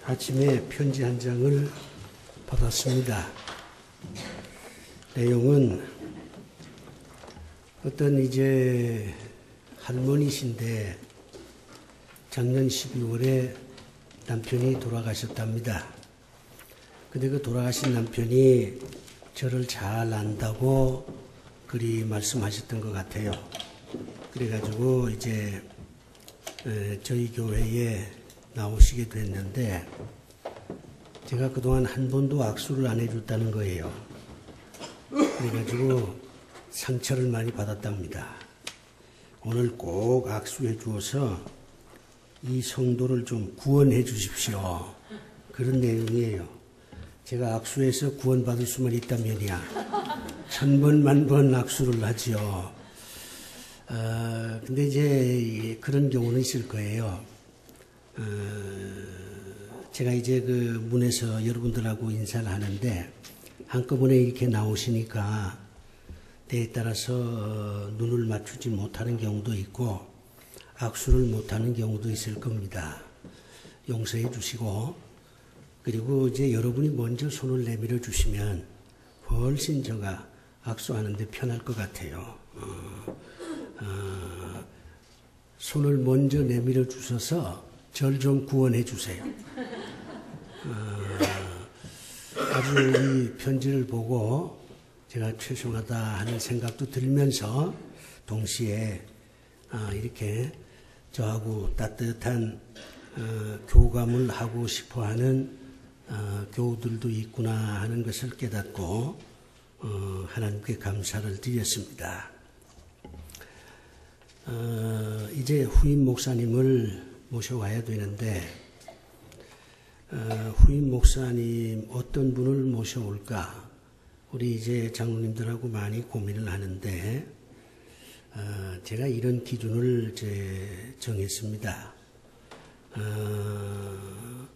아침에 편지 한 장을 받았습니다. 내용은 어떤 이제 할머니신데 작년 12월에 남편이 돌아가셨답니다. 근데 그 돌아가신 남편이 저를 잘 안다고 그리 말씀하셨던 것 같아요. 그래가지고 이제 저희 교회에 나오시게 됐는데 제가 그동안 한 번도 악수를 안 해줬다는 거예요. 그래가지고 상처를 많이 받았답니다. 오늘 꼭 악수해 주어서 이 성도를 좀 구원해 주십시오. 그런 내용이에요. 제가 악수해서 구원받을 수만 있다면이야 1000번, 10,000번 악수를 하지요. 근데 이제 그런 경우는 있을 거예요. 제가 이제 그 문에서 여러분들하고 인사를 하는데 한꺼번에 이렇게 나오시니까 때에 따라서 눈을 맞추지 못하는 경우도 있고 악수를 못하는 경우도 있을 겁니다. 용서해 주시고, 그리고 이제 여러분이 먼저 손을 내밀어 주시면 훨씬 제가 악수하는데 편할 것 같아요. 손을 먼저 내밀어 주셔서 절 좀 구원해 주세요. 아주 이 편지를 보고 제가 죄송하다 하는 생각도 들면서 동시에 이렇게 저하고 따뜻한 교감을 하고 싶어하는 교우들도 있구나 하는 것을 깨닫고 하나님께 감사를 드렸습니다. 이제 후임 목사님을 모셔와야 되는데 후임 목사님 어떤 분을 모셔올까 우리 이제 장로님들하고 많이 고민을 하는데 제가 이런 기준을 이제 정했습니다.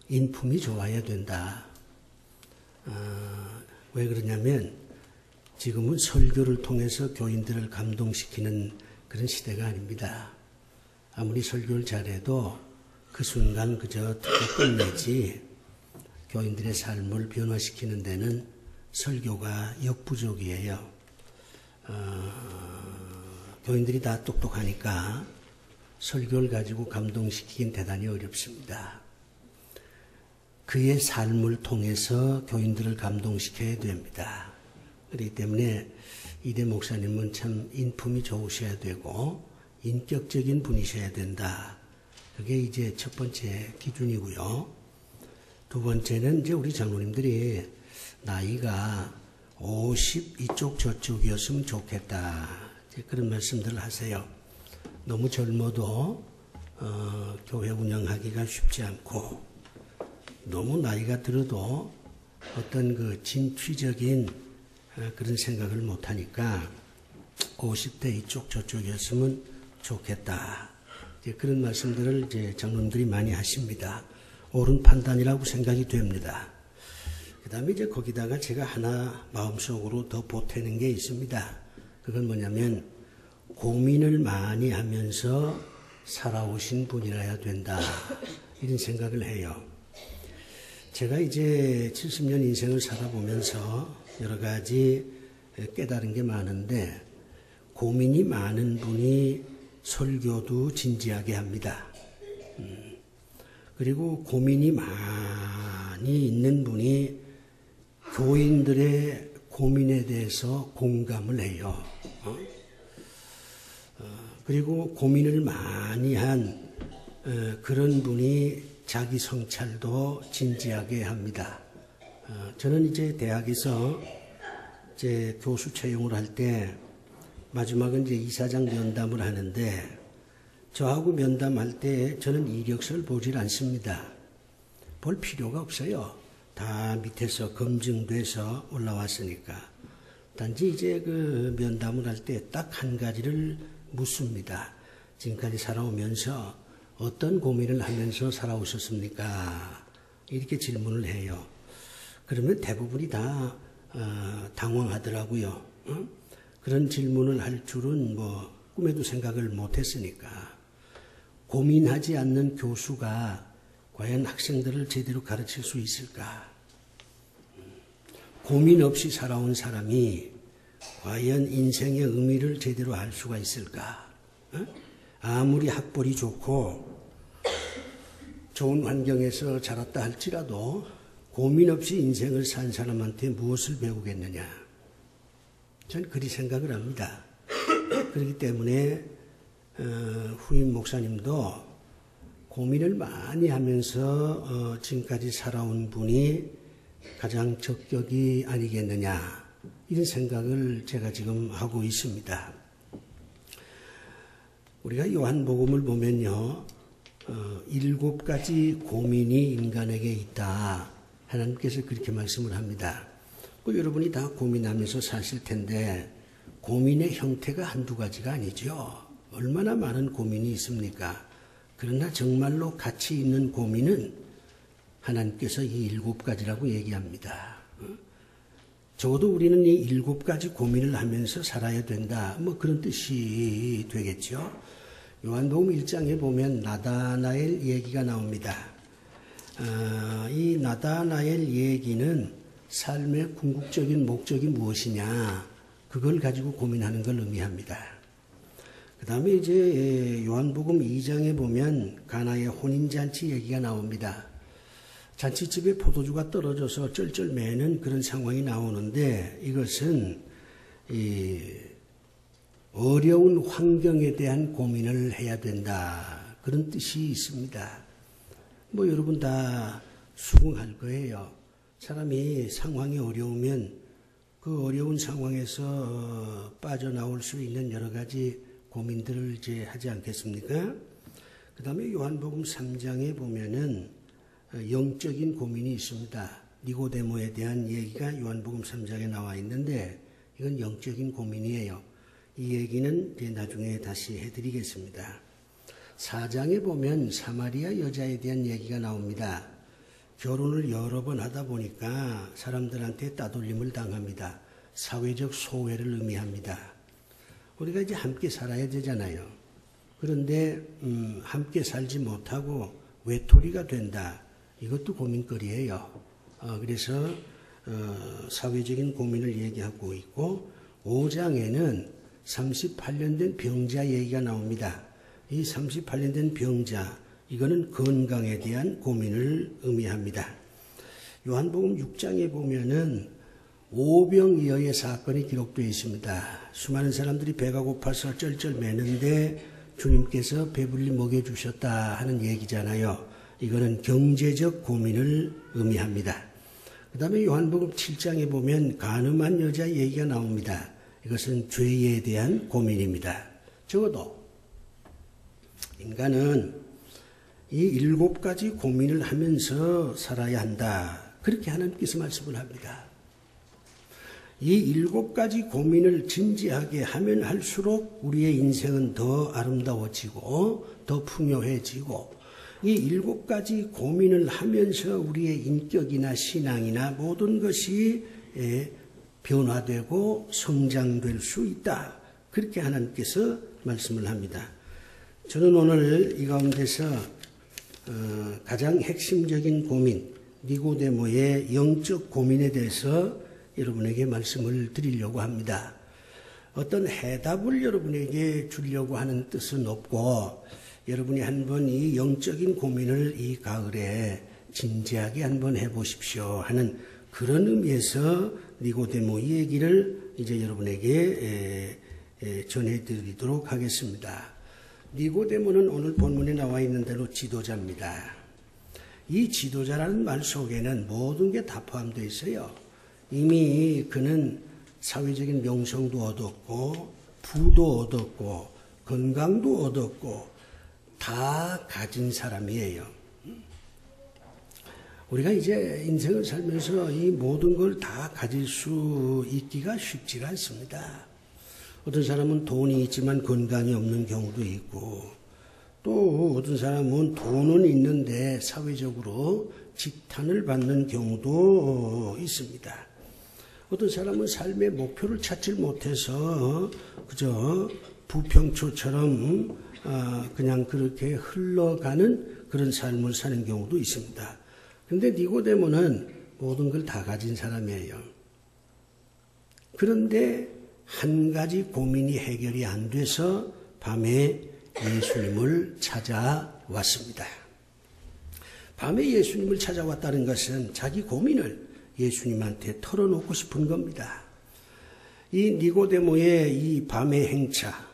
인품이 좋아야 된다. 왜 그러냐면 지금은 설교를 통해서 교인들을 감동시키는 그런 시대가 아닙니다. 아무리 설교를 잘해도 그 순간 그저 듣고 끝내지 교인들의 삶을 변화시키는 데는 설교가 역부족이에요. 교인들이 다 똑똑하니까 설교를 가지고 감동시키긴 대단히 어렵습니다. 그의 삶을 통해서 교인들을 감동시켜야 됩니다. 그렇기 때문에 이대 목사님은 참 인품이 좋으셔야 되고 인격적인 분이셔야 된다. 그게 이제 첫 번째 기준이고요. 두 번째는 이제 우리 장로님들이 나이가 50 이쪽 저쪽이었으면 좋겠다. 그런 말씀들을 하세요. 너무 젊어도 교회 운영하기가 쉽지 않고 너무 나이가 들어도 어떤 그 진취적인 그런 생각을 못하니까 50대 이쪽 저쪽이었으면 좋겠다. 이제 그런 말씀들을 이제 장로님들이 많이 하십니다. 옳은 판단이라고 생각이 됩니다. 그 다음에 이제 거기다가 제가 하나 마음속으로 더 보태는 게 있습니다. 그건 뭐냐면 고민을 많이 하면서 살아오신 분이라야 된다. 이런 생각을 해요. 제가 이제 70년 인생을 살아보면서 여러 가지 깨달은 게 많은데 고민이 많은 분이 설교도 진지하게 합니다. 그리고 고민이 많이 있는 분이 교인들의 고민에 대해서 공감을 해요. 그리고 고민을 많이 한 그런 분이 자기 성찰도 진지하게 합니다. 저는 이제 대학에서 이제 교수 채용을 할 때 마지막은 이제 이사장 면담을 하는데 저하고 면담할 때 저는 이력서를 보질 않습니다. 볼 필요가 없어요. 다 밑에서 검증돼서 올라왔으니까. 단지 이제 그 면담을 할 때 딱 한 가지를 묻습니다. 지금까지 살아오면서 어떤 고민을 하면서 살아오셨습니까? 이렇게 질문을 해요. 그러면 대부분이 다 당황하더라고요. 그런 질문을 할 줄은 뭐 꿈에도 생각을 못했으니까. 고민하지 않는 교수가 과연 학생들을 제대로 가르칠 수 있을까? 고민 없이 살아온 사람이 과연 인생의 의미를 제대로 알 수가 있을까? 아무리 학벌이 좋고 좋은 환경에서 자랐다 할지라도 고민 없이 인생을 산 사람한테 무엇을 배우겠느냐? 저는 그리 생각을 합니다. 그렇기 때문에 후임 목사님도 고민을 많이 하면서 지금까지 살아온 분이 가장 적격이 아니겠느냐, 이런 생각을 제가 지금 하고 있습니다. 우리가 요한복음을 보면요, 7가지 고민이 인간에게 있다. 하나님께서 그렇게 말씀을 합니다. 여러분이 다 고민하면서 사실 텐데 고민의 형태가 한두 가지가 아니죠. 얼마나 많은 고민이 있습니까? 그러나 정말로 가치 있는 고민은 하나님께서 이 7가지라고 얘기합니다. 적어도 우리는 이 7가지 고민을 하면서 살아야 된다, 뭐 그런 뜻이 되겠죠. 요한복음 1장에 보면 나다나엘 얘기가 나옵니다. 이 나다나엘 얘기는 삶의 궁극적인 목적이 무엇이냐, 그걸 가지고 고민하는 걸 의미합니다. 그 다음에 이제 요한복음 2장에 보면 가나의 혼인잔치 얘기가 나옵니다. 잔치집에 포도주가 떨어져서 쩔쩔 매는 그런 상황이 나오는데, 이것은 어려운 환경에 대한 고민을 해야 된다, 그런 뜻이 있습니다. 뭐 여러분 다 수긍할 거예요. 사람이 상황이 어려우면 그 어려운 상황에서 빠져나올 수 있는 여러 가지 고민들을 이제 하지 않겠습니까? 그 다음에 요한복음 3장에 보면은 영적인 고민이 있습니다. 니고데모에 대한 얘기가 요한복음 3장에 나와 있는데, 이건 영적인 고민이에요. 이 얘기는 이제 나중에 다시 해드리겠습니다. 4장에 보면 사마리아 여자에 대한 얘기가 나옵니다. 결혼을 여러 번 하다 보니까 사람들한테 따돌림을 당합니다. 사회적 소외를 의미합니다. 우리가 이제 함께 살아야 되잖아요. 그런데 함께 살지 못하고 외톨이가 된다. 이것도 고민거리예요. 그래서 사회적인 고민을 얘기하고 있고, 5장에는 38년 된 병자 얘기가 나옵니다. 이 38년 된 병자, 이거는 건강에 대한 고민을 의미합니다. 요한복음 6장에 보면은 오병이어의 사건이 기록되어 있습니다. 수많은 사람들이 배가 고파서 쩔쩔 매는데 주님께서 배불리 먹여주셨다 하는 얘기잖아요. 이거는 경제적 고민을 의미합니다. 그 다음에 요한복음 7장에 보면 간음한 여자 얘기가 나옵니다. 이것은 죄에 대한 고민입니다. 적어도 인간은 이 7가지 고민을 하면서 살아야 한다, 그렇게 하나님께서 말씀을 합니다. 이 7가지 고민을 진지하게 하면 할수록 우리의 인생은 더 아름다워지고 더 풍요해지고, 이 7가지 고민을 하면서 우리의 인격이나 신앙이나 모든 것이 변화되고 성장될 수 있다, 그렇게 하나님께서 말씀을 합니다. 저는 오늘 이 가운데서 가장 핵심적인 고민, 니고데모의 영적 고민에 대해서 여러분에게 말씀을 드리려고 합니다. 어떤 해답을 여러분에게 주려고 하는 뜻은 없고, 여러분이 한번 이 영적인 고민을 이 가을에 진지하게 한번 해보십시오 하는 그런 의미에서 니고데모 이 얘기를 이제 여러분에게 전해드리도록 하겠습니다. 니고데모는 오늘 본문에 나와 있는 대로 지도자입니다. 이 지도자라는 말 속에는 모든 게 다 포함되어 있어요. 이미 그는 사회적인 명성도 얻었고 부도 얻었고 건강도 얻었고 다 가진 사람이에요. 우리가 이제 인생을 살면서 이 모든 걸 다 가질 수 있기가 쉽지가 않습니다. 어떤 사람은 돈이 있지만 건강이 없는 경우도 있고, 또 어떤 사람은 돈은 있는데 사회적으로 지탄을 받는 경우도 있습니다. 어떤 사람은 삶의 목표를 찾지 못해서 그저 부평초처럼 그냥 그렇게 흘러가는 그런 삶을 사는 경우도 있습니다. 그런데 니고데모는 모든 걸 다 가진 사람이에요. 그런데 한 가지 고민이 해결이 안 돼서 밤에 예수님을 찾아왔습니다. 밤에 예수님을 찾아왔다는 것은 자기 고민을 예수님한테 털어놓고 싶은 겁니다. 이 니고데모의 이 밤의 행차,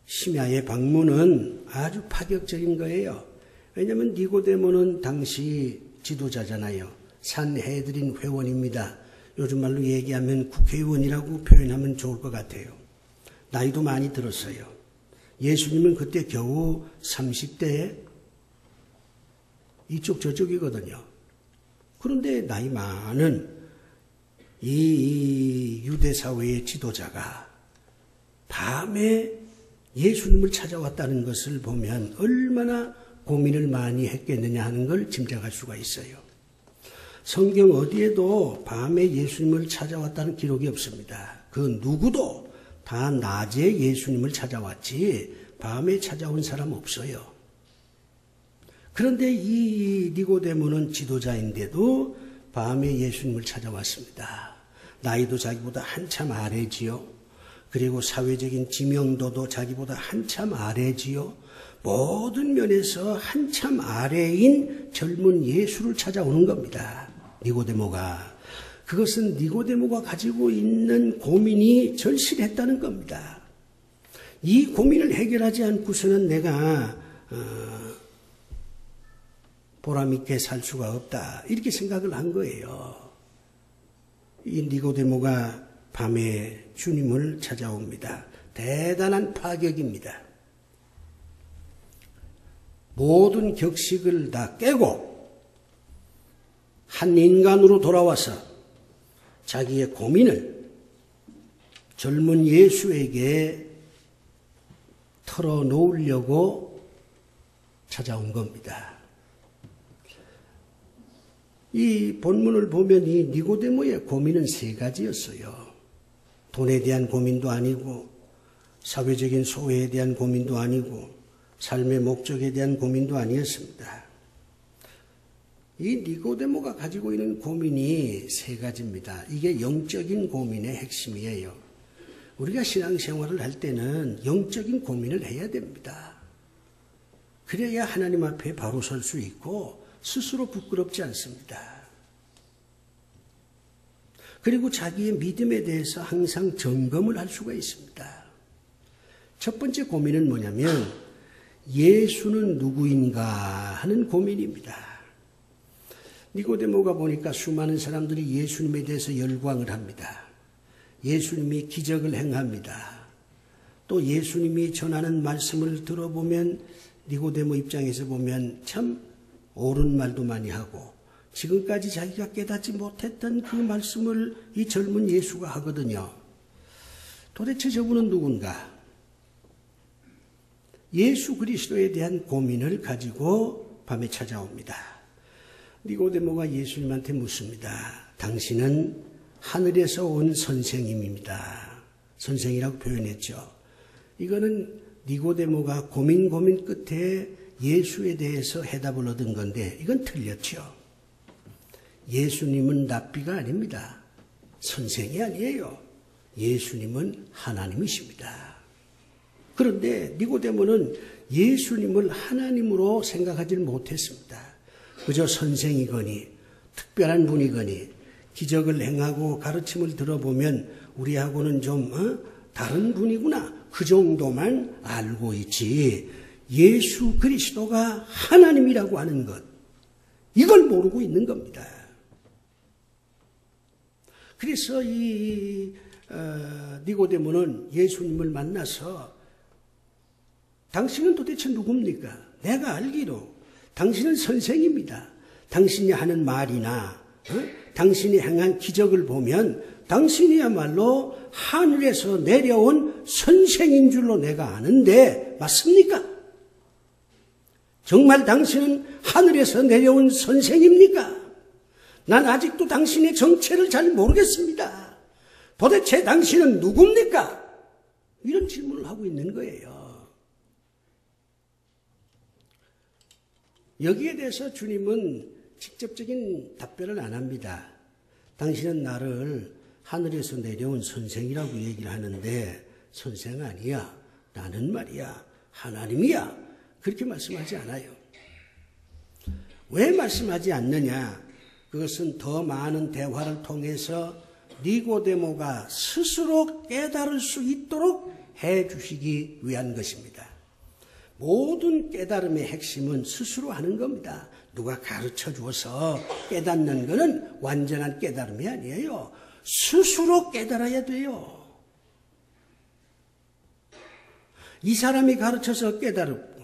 심야의 방문은 아주 파격적인 거예요. 왜냐하면 니고데모는 당시 지도자잖아요. 산헤드린 회원입니다. 요즘 말로 얘기하면 국회의원이라고 표현하면 좋을 것 같아요. 나이도 많이 들었어요. 예수님은 그때 겨우 30대 이쪽 저쪽이거든요. 그런데 나이 많은 이 유대 사회의 지도자가 밤에 예수님을 찾아왔다는 것을 보면 얼마나 고민을 많이 했겠느냐 하는 걸 짐작할 수가 있어요. 성경 어디에도 밤에 예수님을 찾아왔다는 기록이 없습니다. 그 누구도 다 낮에 예수님을 찾아왔지 밤에 찾아온 사람 없어요. 그런데 이 니고데모는 지도자인데도 밤에 예수님을 찾아왔습니다. 나이도 자기보다 한참 아래지요. 그리고 사회적인 지명도도 자기보다 한참 아래지요. 모든 면에서 한참 아래인 젊은 예수를 찾아오는 겁니다. 니고데모가. 그것은 니고데모가 가지고 있는 고민이 절실했다는 겁니다. 이 고민을 해결하지 않고서는 내가 보람있게 살 수가 없다. 이렇게 생각을 한 거예요. 이 니고데모가 밤에 주님을 찾아옵니다. 대단한 파격입니다. 모든 격식을 다 깨고 한 인간으로 돌아와서 자기의 고민을 젊은 예수에게 털어놓으려고 찾아온 겁니다. 이 본문을 보면 이 니고데모의 고민은 세 가지였어요. 돈에 대한 고민도 아니고 사회적인 소외에 대한 고민도 아니고 삶의 목적에 대한 고민도 아니었습니다. 이 니고데모가 가지고 있는 고민이 세 가지입니다. 이게 영적인 고민의 핵심이에요. 우리가 신앙생활을 할 때는 영적인 고민을 해야 됩니다. 그래야 하나님 앞에 바로 설 수 있고 스스로 부끄럽지 않습니다. 그리고 자기의 믿음에 대해서 항상 점검을 할 수가 있습니다. 첫 번째 고민은 뭐냐면 예수는 누구인가 하는 고민입니다. 니고데모가 보니까 수많은 사람들이 예수님에 대해서 열광을 합니다. 예수님이 기적을 행합니다. 또 예수님이 전하는 말씀을 들어보면 니고데모 입장에서 보면 참 옳은 말도 많이 하고 지금까지 자기가 깨닫지 못했던 그 말씀을 이 젊은 예수가 하거든요. 도대체 저분은 누군가? 예수 그리스도에 대한 고민을 가지고 밤에 찾아옵니다. 니고데모가 예수님한테 묻습니다. 당신은 하늘에서 온 선생님입니다. 선생이라고 표현했죠. 이거는 니고데모가 고민 끝에 예수에 대해서 해답을 얻은 건데 이건 틀렸죠. 예수님은 랍비가 아닙니다. 선생이 아니에요. 예수님은 하나님이십니다. 그런데 니고데모는 예수님을 하나님으로 생각하지 못했습니다. 그저 선생이거니 특별한 분이거니 기적을 행하고 가르침을 들어보면 우리하고는 좀 다른 분이구나. 그 정도만 알고 있지. 예수 그리스도가 하나님이라고 하는 것, 이걸 모르고 있는 겁니다. 그래서 이 니고데모는 예수님을 만나서 당신은 도대체 누굽니까? 내가 알기로 당신은 선생입니다. 당신이 하는 말이나 당신이 행한 기적을 보면 당신이야말로 하늘에서 내려온 선생인 줄로 내가 아는데 맞습니까? 정말 당신은 하늘에서 내려온 선생입니까? 난 아직도 당신의 정체를 잘 모르겠습니다. 도대체 당신은 누굽니까? 이런 질문을 하고 있는 거예요. 여기에 대해서 주님은 직접적인 답변을 안 합니다. 당신은 나를 하늘에서 내려온 선생이라고 얘기를 하는데 선생 아니야. 나는 말이야. 하나님이야. 그렇게 말씀하지 않아요. 왜 말씀하지 않느냐? 그것은 더 많은 대화를 통해서 니고데모가 스스로 깨달을 수 있도록 해 주시기 위한 것입니다. 모든 깨달음의 핵심은 스스로 하는 겁니다. 누가 가르쳐 주어서 깨닫는 것은 완전한 깨달음이 아니에요. 스스로 깨달아야 돼요. 이 사람이 가르쳐서 깨달았고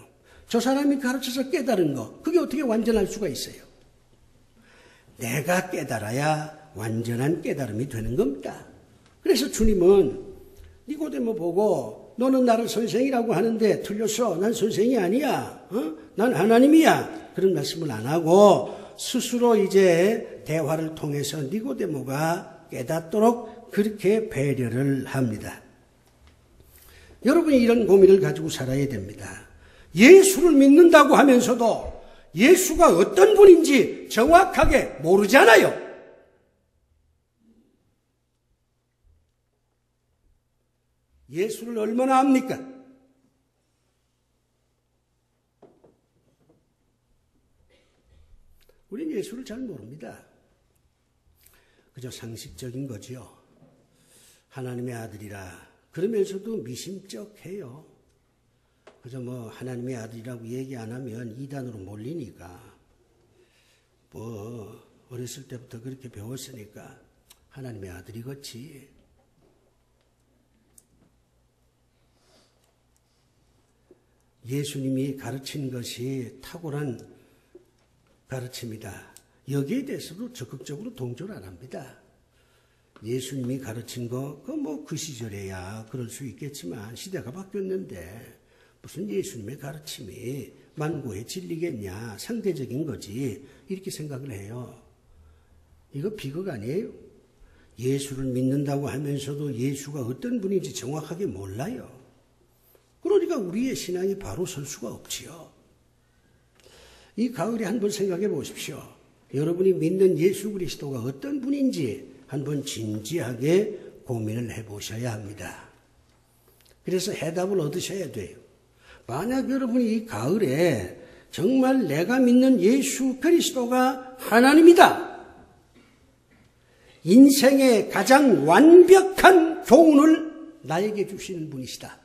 저 사람이 가르쳐서 깨달은 거, 그게 어떻게 완전할 수가 있어요? 내가 깨달아야 완전한 깨달음이 되는 겁니다. 그래서 주님은 니고데모 보고 너는 나를 선생이라고 하는데 틀렸어. 난 선생이 아니야. 난 하나님이야. 그런 말씀을 안 하고 스스로 이제 대화를 통해서 니고데모가 깨닫도록 그렇게 배려를 합니다. 여러분이 이런 고민을 가지고 살아야 됩니다. 예수를 믿는다고 하면서도 예수가 어떤 분인지 정확하게 모르잖아요. 예수를 얼마나 압니까? 우리는 예수를 잘 모릅니다. 그저 상식적인 거지요. 하나님의 아들이라 그러면서도 미심쩍해요. 그저 뭐 하나님의 아들이라고 얘기 안 하면 이단으로 몰리니까 뭐 어렸을 때부터 그렇게 배웠으니까 하나님의 아들이겠지. 예수님이 가르친 것이 탁월한 가르침이다. 여기에 대해서도 적극적으로 동조를 안 합니다. 예수님이 가르친 거, 그 시절에야 그럴 수 있겠지만 시대가 바뀌었는데 무슨 예수님의 가르침이 만고의 진리겠냐, 상대적인 거지, 이렇게 생각을 해요. 이거 비극 아니에요? 예수를 믿는다고 하면서도 예수가 어떤 분인지 정확하게 몰라요. 그러니까 우리의 신앙이 바로 설 수가 없지요. 이 가을에 한번 생각해 보십시오. 여러분이 믿는 예수 그리스도가 어떤 분인지 한번 진지하게 고민을 해보셔야 합니다. 그래서 해답을 얻으셔야 돼요. 만약 여러분이 이 가을에 정말 내가 믿는 예수 그리스도가 하나님이다, 인생의 가장 완벽한 교훈을 나에게 주시는 분이시다,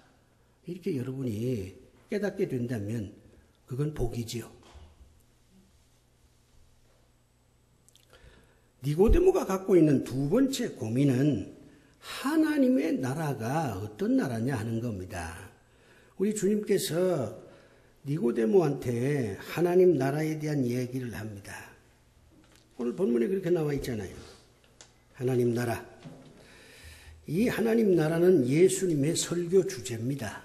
이렇게 여러분이 깨닫게 된다면 그건 복이지요. 니고데모가 갖고 있는 두 번째 고민은 하나님의 나라가 어떤 나라냐 하는 겁니다. 우리 주님께서 니고데모한테 하나님 나라에 대한 얘기를 합니다. 오늘 본문에 그렇게 나와 있잖아요. 하나님 나라. 이 하나님 나라는 예수님의 설교 주제입니다.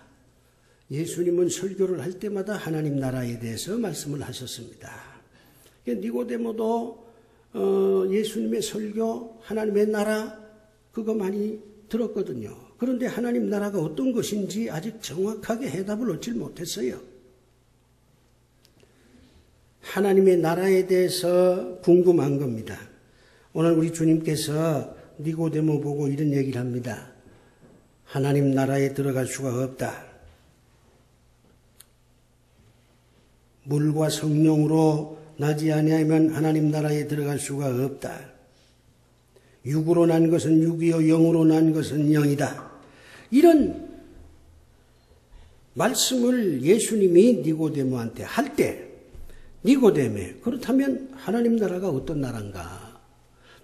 예수님은 설교를 할 때마다 하나님 나라에 대해서 말씀을 하셨습니다. 니고데모도 예수님의 설교, 하나님의 나라, 그거 많이 들었거든요. 그런데 하나님 나라가 어떤 것인지 아직 정확하게 해답을 얻지 못했어요. 하나님의 나라에 대해서 궁금한 겁니다. 오늘 우리 주님께서 니고데모 보고 이런 얘기를 합니다. 하나님 나라에 들어갈 수가 없다. 물과 성령으로 나지 아니하면 하나님 나라에 들어갈 수가 없다. 육으로 난 것은 육이요 영으로 난 것은 영이다. 이런 말씀을 예수님이 니고데모한테 할 때 니고데모, 그렇다면 하나님 나라가 어떤 나라인가?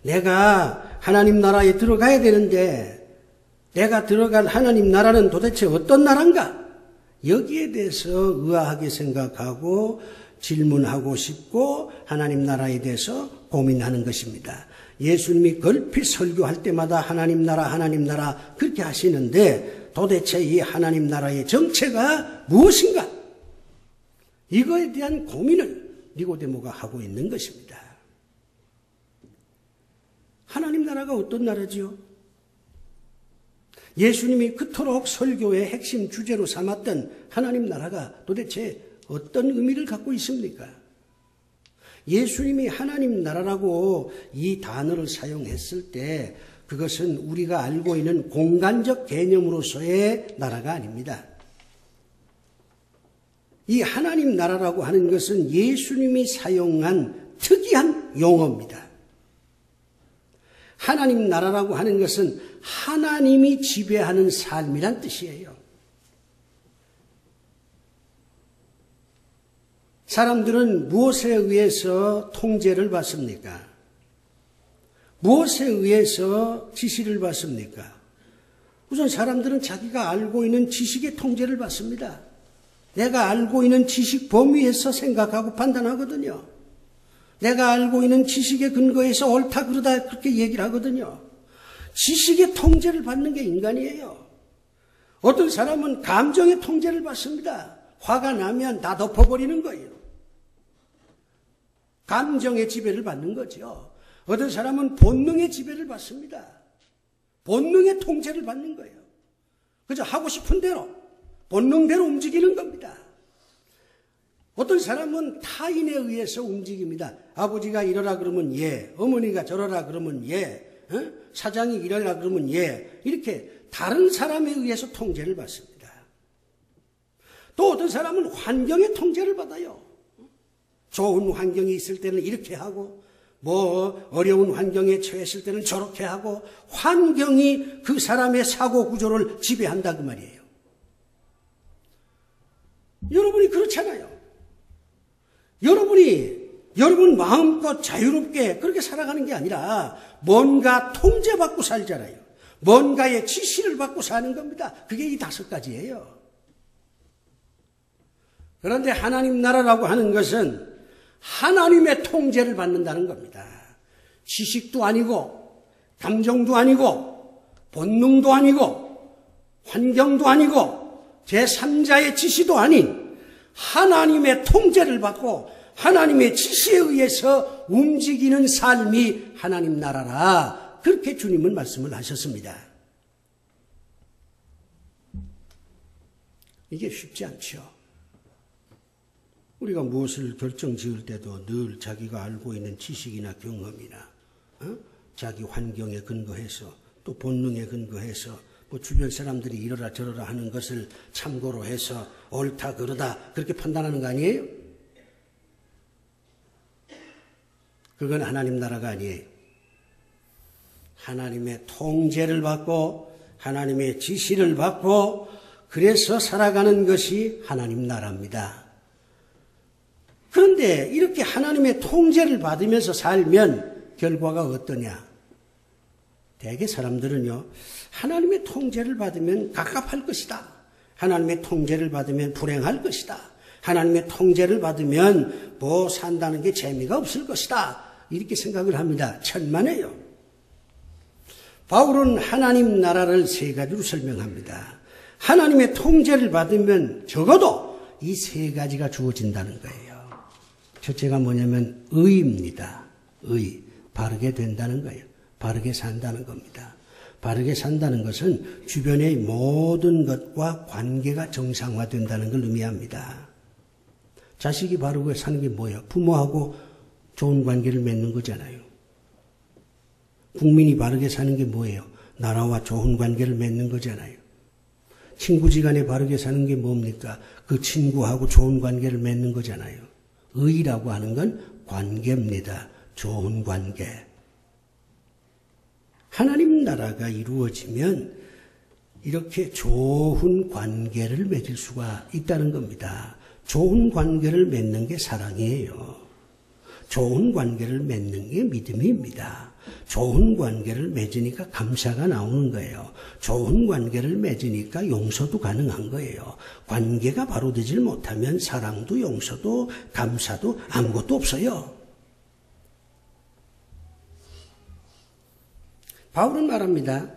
내가 하나님 나라에 들어가야 되는데 내가 들어갈 하나님 나라는 도대체 어떤 나라인가? 여기에 대해서 의아하게 생각하고 질문하고 싶고 하나님 나라에 대해서 고민하는 것입니다. 예수님이 걸핏 설교할 때마다 하나님 나라 그렇게 하시는데 도대체 이 하나님 나라의 정체가 무엇인가? 이거에 대한 고민을 니고데모가 하고 있는 것입니다. 하나님 나라가 어떤 나라지요? 예수님이 그토록 설교의 핵심 주제로 삼았던 하나님 나라가 도대체 어떤 의미를 갖고 있습니까? 예수님이 하나님 나라라고 이 단어를 사용했을 때 그것은 우리가 알고 있는 공간적 개념으로서의 나라가 아닙니다. 이 하나님 나라라고 하는 것은 예수님이 사용한 특이한 용어입니다. 하나님 나라라고 하는 것은 하나님이 지배하는 삶이란 뜻이에요. 사람들은 무엇에 의해서 통제를 받습니까? 무엇에 의해서 지시를 받습니까? 우선 사람들은 자기가 알고 있는 지식의 통제를 받습니다. 내가 알고 있는 지식 범위에서 생각하고 판단하거든요. 내가 알고 있는 지식에 근거해서 옳다 그르다 그렇게 얘기를 하거든요. 지식의 통제를 받는 게 인간이에요. 어떤 사람은 감정의 통제를 받습니다. 화가 나면 다 덮어버리는 거예요. 감정의 지배를 받는 거죠. 어떤 사람은 본능의 지배를 받습니다. 본능의 통제를 받는 거예요. 그저 하고 싶은 대로 본능대로 움직이는 겁니다. 어떤 사람은 타인에 의해서 움직입니다. 아버지가 이러라 그러면 예, 어머니가 저러라 그러면 예, 사장이 이러라 그러면 예, 이렇게 다른 사람에 의해서 통제를 받습니다. 또 어떤 사람은 환경의 통제를 받아요. 좋은 환경이 있을 때는 이렇게 하고 어려운 환경에 처했을 때는 저렇게 하고 환경이 그 사람의 사고 구조를 지배한다 그 말이에요. 여러분이 그렇잖아요. 여러분 마음껏 자유롭게 그렇게 살아가는 게 아니라 뭔가 통제받고 살잖아요. 뭔가의 지시를 받고 사는 겁니다. 그게 이 5가지예요. 그런데 하나님 나라라고 하는 것은 하나님의 통제를 받는다는 겁니다. 지식도 아니고 감정도 아니고 본능도 아니고 환경도 아니고 제3자의 지시도 아닌 하나님의 통제를 받고 하나님의 지시에 의해서 움직이는 삶이 하나님 나라라. 그렇게 주님은 말씀을 하셨습니다. 이게 쉽지 않죠. 우리가 무엇을 결정 지을 때도 늘 자기가 알고 있는 지식이나 경험이나 자기 환경에 근거해서 또 본능에 근거해서 주변 사람들이 이러라 저러라 하는 것을 참고로 해서 옳다 그러다 그렇게 판단하는 거 아니에요? 그건 하나님 나라가 아니에요. 하나님의 통제를 받고 하나님의 지시를 받고 그래서 살아가는 것이 하나님 나라입니다. 그런데 이렇게 하나님의 통제를 받으면서 살면 결과가 어떠냐? 대개 사람들은요, 하나님의 통제를 받으면 갑갑할 것이다. 하나님의 통제를 받으면 불행할 것이다. 하나님의 통제를 받으면 산다는 게 재미가 없을 것이다. 이렇게 생각을 합니다. 천만에요. 바울은 하나님 나라를 3가지로 설명합니다. 하나님의 통제를 받으면 적어도 이 3가지가 주어진다는 거예요. 첫째가 뭐냐면 의입니다. 의. 바르게 된다는 거예요. 바르게 산다는 겁니다. 바르게 산다는 것은 주변의 모든 것과 관계가 정상화된다는 걸 의미합니다. 자식이 바르게 사는 게 뭐예요? 부모하고 좋은 관계를 맺는 거잖아요. 국민이 바르게 사는 게 뭐예요? 나라와 좋은 관계를 맺는 거잖아요. 친구지간에 바르게 사는 게 뭡니까? 그 친구하고 좋은 관계를 맺는 거잖아요. 의라고 하는 건 관계입니다. 좋은 관계. 하나님 나라가 이루어지면 이렇게 좋은 관계를 맺을 수가 있다는 겁니다. 좋은 관계를 맺는 게 사랑이에요. 좋은 관계를 맺는 게 믿음입니다. 좋은 관계를 맺으니까 감사가 나오는 거예요. 좋은 관계를 맺으니까 용서도 가능한 거예요. 관계가 바로 되질 못하면 사랑도 용서도 감사도 아무것도 없어요. 바울은 말합니다.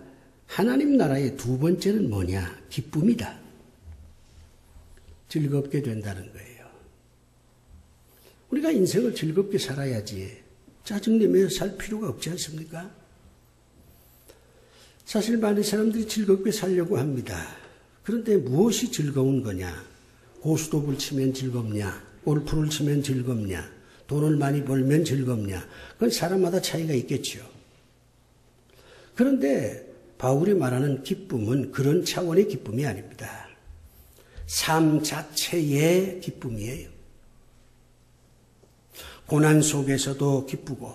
하나님 나라의 2번째는 뭐냐? 기쁨이다. 즐겁게 된다는 거예요. 우리가 인생을 즐겁게 살아야지 짜증내며 살 필요가 없지 않습니까? 사실 많은 사람들이 즐겁게 살려고 합니다. 그런데 무엇이 즐거운 거냐? 고스톱을 치면 즐겁냐? 골프를 치면 즐겁냐? 돈을 많이 벌면 즐겁냐? 그건 사람마다 차이가 있겠죠. 그런데 바울이 말하는 기쁨은 그런 차원의 기쁨이 아닙니다. 삶 자체의 기쁨이에요. 고난 속에서도 기쁘고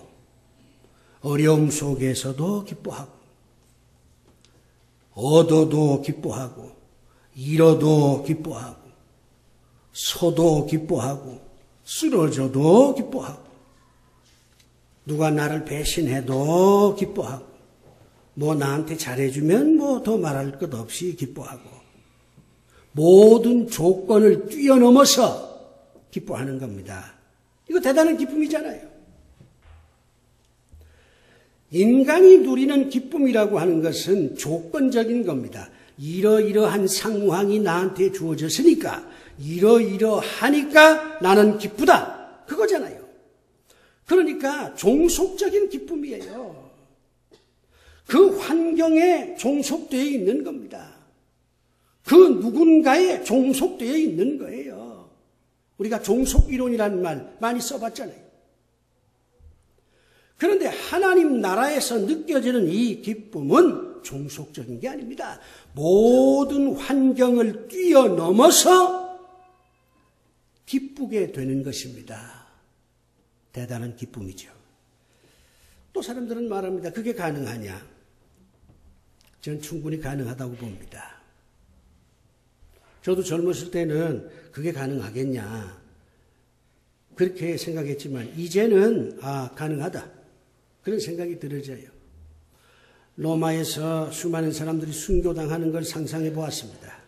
어려움 속에서도 기뻐하고 얻어도 기뻐하고 잃어도 기뻐하고 서도 기뻐하고 쓰러져도 기뻐하고 누가 나를 배신해도 기뻐하고 뭐 나한테 잘해주면 뭐 더 말할 것 없이 기뻐하고 모든 조건을 뛰어넘어서 기뻐하는 겁니다. 이거 대단한 기쁨이잖아요. 인간이 누리는 기쁨이라고 하는 것은 조건적인 겁니다. 이러이러한 상황이 나한테 주어졌으니까 이러이러하니까 나는 기쁘다. 그거잖아요. 그러니까 종속적인 기쁨이에요. 그 환경에 종속되어 있는 겁니다. 그 누군가에 종속되어 있는 거예요. 우리가 종속이론이라는 말 많이 써봤잖아요. 그런데 하나님 나라에서 느껴지는 이 기쁨은 종속적인 게 아닙니다. 모든 환경을 뛰어넘어서 기쁘게 되는 것입니다. 대단한 기쁨이죠. 또 사람들은 말합니다. 그게 가능하냐? 저는 충분히 가능하다고 봅니다. 저도 젊었을 때는 그게 가능하겠냐? 그렇게 생각했지만 이제는 가능하다. 그런 생각이 들어져요. 로마에서 수많은 사람들이 순교당하는 걸 상상해 보았습니다.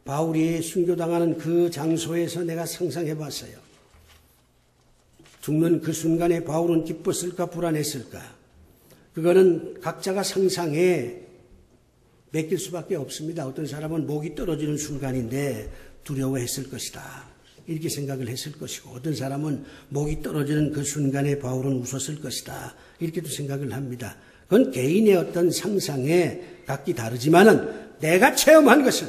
바울이 순교당하는 그 장소에서 내가 상상해 봤어요. 죽는 그 순간에 바울은 기뻤을까 불안했을까? 그거는 각자가 상상에 맡길 수밖에 없습니다. 어떤 사람은 목이 떨어지는 순간인데 두려워했을 것이다. 이렇게 생각을 했을 것이고 어떤 사람은 목이 떨어지는 그 순간에 바울은 웃었을 것이다. 이렇게도 생각을 합니다. 그건 개인의 어떤 상상에 각기 다르지만은 내가 체험한 것은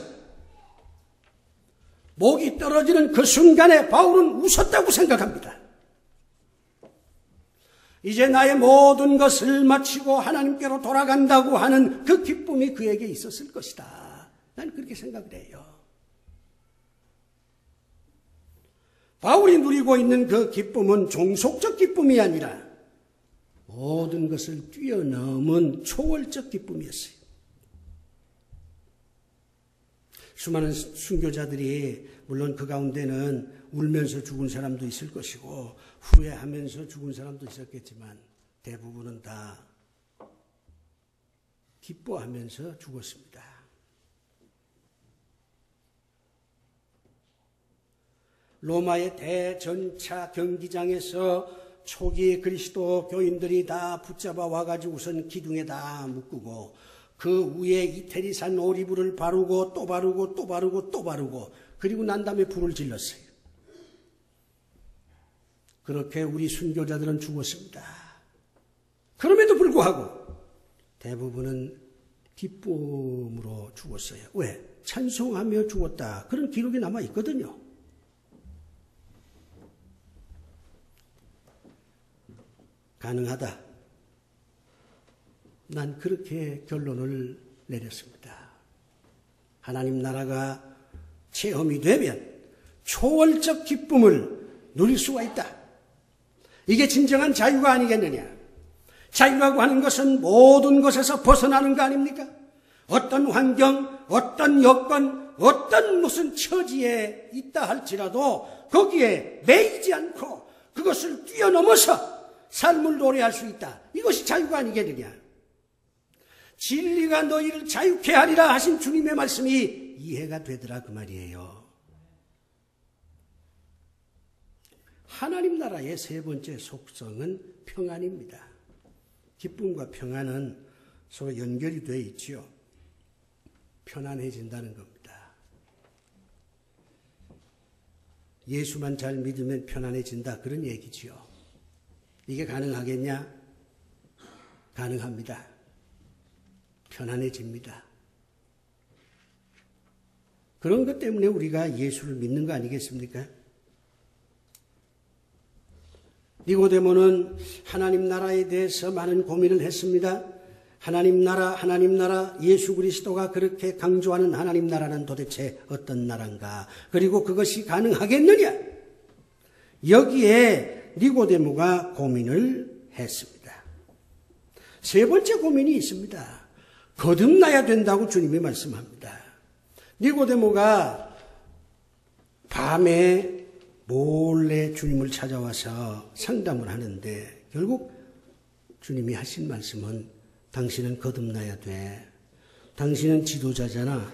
목이 떨어지는 그 순간에 바울은 웃었다고 생각합니다. 이제 나의 모든 것을 마치고 하나님께로 돌아간다고 하는 그 기쁨이 그에게 있었을 것이다. 난 그렇게 생각을 해요. 바울이 누리고 있는 그 기쁨은 종속적 기쁨이 아니라 모든 것을 뛰어넘은 초월적 기쁨이었어요. 수많은 순교자들이 물론 그 가운데는 울면서 죽은 사람도 있을 것이고 후회하면서 죽은 사람도 있었겠지만 대부분은 다 기뻐하면서 죽었습니다. 로마의 대전차 경기장에서 초기 그리스도 교인들이 다 붙잡아 와가지고선 기둥에다 묶고 그 위에 이태리산 오리브를 바르고 또 바르고 또 바르고 또 바르고 그리고 난 다음에 불을 질렀어요. 그렇게 우리 순교자들은 죽었습니다. 그럼에도 불구하고 대부분은 기쁨으로 죽었어요. 왜? 찬송하며 죽었다. 그런 기록이 남아 있거든요. 가능하다. 난 그렇게 결론을 내렸습니다. 하나님 나라가 체험이 되면 초월적 기쁨을 누릴 수가 있다. 이게 진정한 자유가 아니겠느냐. 자유라고 하는 것은 모든 것에서 벗어나는 거 아닙니까? 어떤 환경, 어떤 여건, 어떤 무슨 처지에 있다 할지라도 거기에 매이지 않고 그것을 뛰어넘어서 삶을 노래할 수 있다. 이것이 자유가 아니겠느냐. 진리가 너희를 자유케 하리라 하신 주님의 말씀이 이해가 되더라 그 말이에요. 하나님 나라의 세 번째 속성은 평안입니다. 기쁨과 평안은 서로 연결이 되어 있지요. 편안해진다는 겁니다. 예수만 잘 믿으면 편안해진다 그런 얘기지요. 이게 가능하겠냐? 가능합니다. 편안해집니다. 그런 것 때문에 우리가 예수를 믿는 거 아니겠습니까? 니고데모는 하나님 나라에 대해서 많은 고민을 했습니다. 하나님 나라, 예수 그리스도가 그렇게 강조하는 하나님 나라는 도대체 어떤 나라인가? 그리고 그것이 가능하겠느냐? 여기에 니고데모가 고민을 했습니다. 세 번째 고민이 있습니다. 거듭나야 된다고 주님이 말씀합니다. 니고데모가 밤에 몰래 주님을 찾아와서 상담을 하는데 결국 주님이 하신 말씀은 당신은 거듭나야 돼. 당신은 지도자잖아.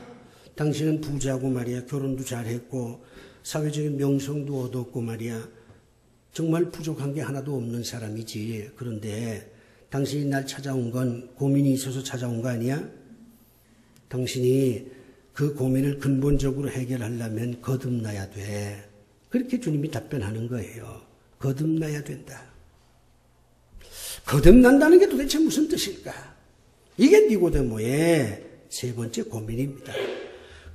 당신은 부자고 말이야. 결혼도 잘했고 사회적인 명성도 얻었고 말이야. 정말 부족한 게 하나도 없는 사람이지. 그런데 당신이 날 찾아온 건 고민이 있어서 찾아온 거 아니야? 당신이 그 고민을 근본적으로 해결하려면 거듭나야 돼. 그렇게 주님이 답변하는 거예요. 거듭나야 된다. 거듭난다는 게 도대체 무슨 뜻일까? 이게 니고데모의 세 번째 고민입니다.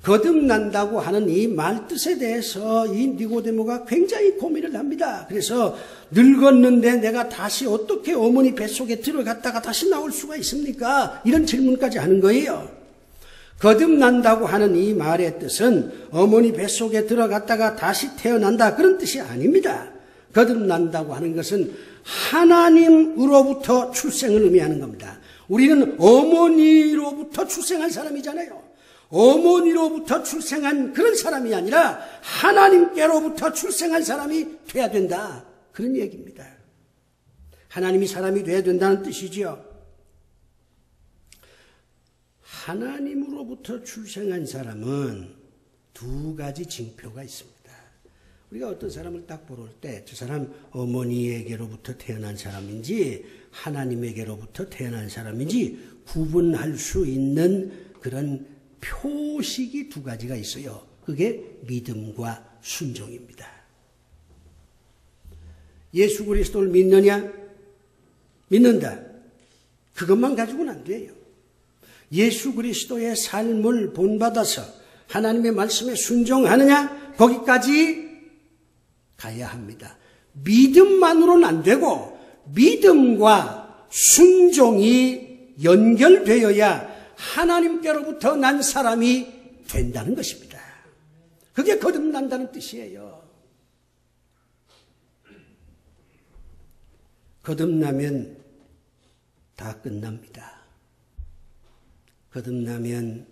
거듭난다고 하는 이 말뜻에 대해서 이 니고데모가 굉장히 고민을 합니다. 그래서 늙었는데 내가 다시 어떻게 어머니 뱃속에 들어갔다가 다시 나올 수가 있습니까? 이런 질문까지 하는 거예요. 거듭난다고 하는 이 말의 뜻은 어머니 뱃속에 들어갔다가 다시 태어난다 그런 뜻이 아닙니다. 거듭난다고 하는 것은 하나님으로부터 출생을 의미하는 겁니다. 우리는 어머니로부터 출생한 사람이잖아요. 어머니로부터 출생한 그런 사람이 아니라 하나님께로부터 출생한 사람이 돼야 된다. 그런 얘기입니다. 하나님이 사람이 돼야 된다는 뜻이지요. 하나님으로부터 출생한 사람은 두 가지 징표가 있습니다. 우리가 어떤 사람을 딱 볼 때 저 사람 어머니에게로부터 태어난 사람인지 하나님에게로부터 태어난 사람인지 구분할 수 있는 그런 표식이 두 가지가 있어요. 그게 믿음과 순종입니다. 예수 그리스도를 믿느냐? 믿는다. 그것만 가지고는 안 돼요. 예수 그리스도의 삶을 본받아서 하나님의 말씀에 순종하느냐? 거기까지 가야 합니다. 믿음만으로는 안 되고 믿음과 순종이 연결되어야 하나님께로부터 난 사람이 된다는 것입니다. 그게 거듭난다는 뜻이에요. 거듭나면 다 끝납니다. 거듭나면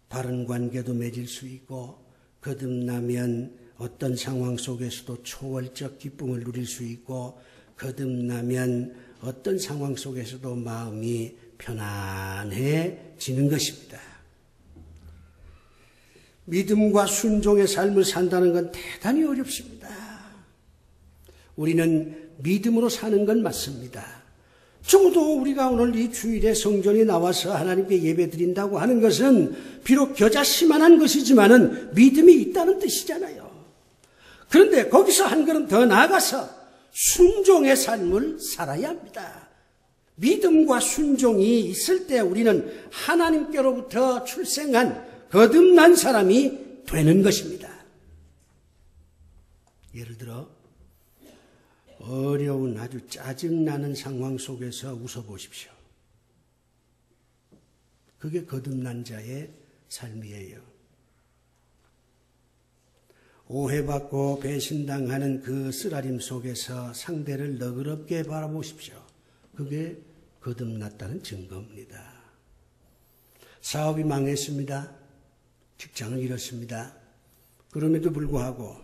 바른 관계도 맺을 수 있고 거듭나면 어떤 상황 속에서도 초월적 기쁨을 누릴 수 있고 거듭나면 어떤 상황 속에서도 마음이 편안해지는 것입니다. 믿음과 순종의 삶을 산다는 건 대단히 어렵습니다. 우리는 믿음으로 사는 건 맞습니다. 적어도 우리가 오늘 이 주일에 성전에 나와서 하나님께 예배 드린다고 하는 것은 비록 겨자씨만한 것이지만은 믿음이 있다는 뜻이잖아요. 그런데 거기서 한 걸음 더 나아가서 순종의 삶을 살아야 합니다. 믿음과 순종이 있을 때 우리는 하나님께로부터 출생한 거듭난 사람이 되는 것입니다. 예를 들어 어려운 아주 짜증나는 상황 속에서 웃어보십시오. 그게 거듭난 자의 삶이에요. 오해받고 배신당하는 그 쓰라림 속에서 상대를 너그럽게 바라보십시오. 그게 거듭났다는 증거입니다. 사업이 망했습니다. 직장을 잃었습니다. 그럼에도 불구하고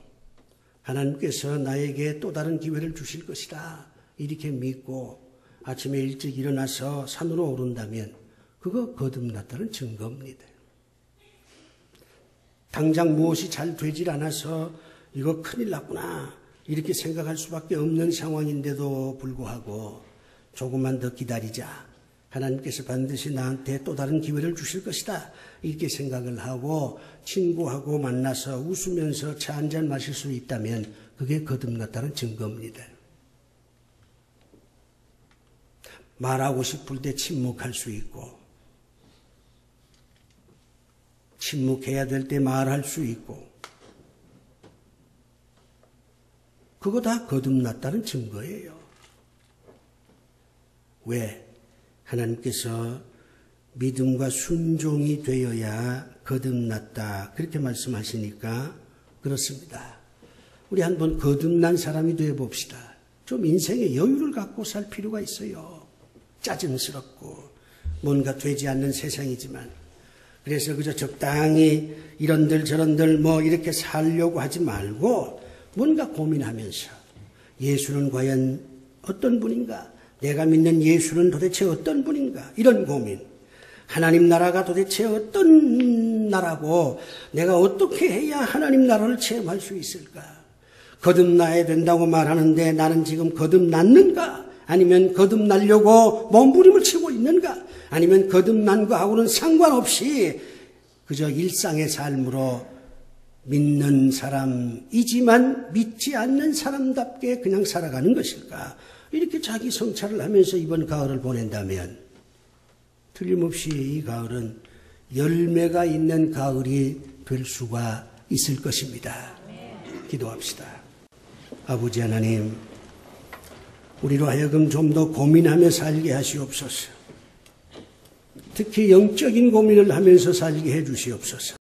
하나님께서 나에게 또 다른 기회를 주실 것이다. 이렇게 믿고 아침에 일찍 일어나서 산으로 오른다면 그거 거듭났다는 증거입니다. 당장 무엇이 잘 되질 않아서 이거 큰일 났구나 이렇게 생각할 수밖에 없는 상황인데도 불구하고 조금만 더 기다리자. 하나님께서 반드시 나한테 또 다른 기회를 주실 것이다. 이렇게 생각을 하고 친구하고 만나서 웃으면서 차 한잔 마실 수 있다면 그게 거듭났다는 증거입니다. 말하고 싶을 때 침묵할 수 있고 침묵해야 될 때 말할 수 있고 그거 다 거듭났다는 증거예요. 왜? 하나님께서 믿음과 순종이 되어야 거듭났다 그렇게 말씀하시니까 그렇습니다. 우리 한번 거듭난 사람이 되어봅시다. 좀 인생에 여유를 갖고 살 필요가 있어요. 짜증스럽고 뭔가 되지 않는 세상이지만 그래서 그저 적당히 이런들 저런들 뭐 이렇게 살려고 하지 말고 뭔가 고민하면서 예수는 과연 어떤 분인가? 내가 믿는 예수는 도대체 어떤 분인가? 이런 고민. 하나님 나라가 도대체 어떤 나라고 내가 어떻게 해야 하나님 나라를 체험할 수 있을까? 거듭나야 된다고 말하는데 나는 지금 거듭났는가? 아니면 거듭나려고 몸부림을 치고 있는가? 아니면 거듭난 거하고는 상관없이 그저 일상의 삶으로 믿는 사람이지만 믿지 않는 사람답게 그냥 살아가는 것일까? 이렇게 자기 성찰을 하면서 이번 가을을 보낸다면 틀림없이 이 가을은 열매가 있는 가을이 될 수가 있을 것입니다. 기도합시다. 아버지 하나님, 우리로 하여금 좀 더 고민하며 살게 하시옵소서. 특히 영적인 고민을 하면서 살게 해 주시옵소서.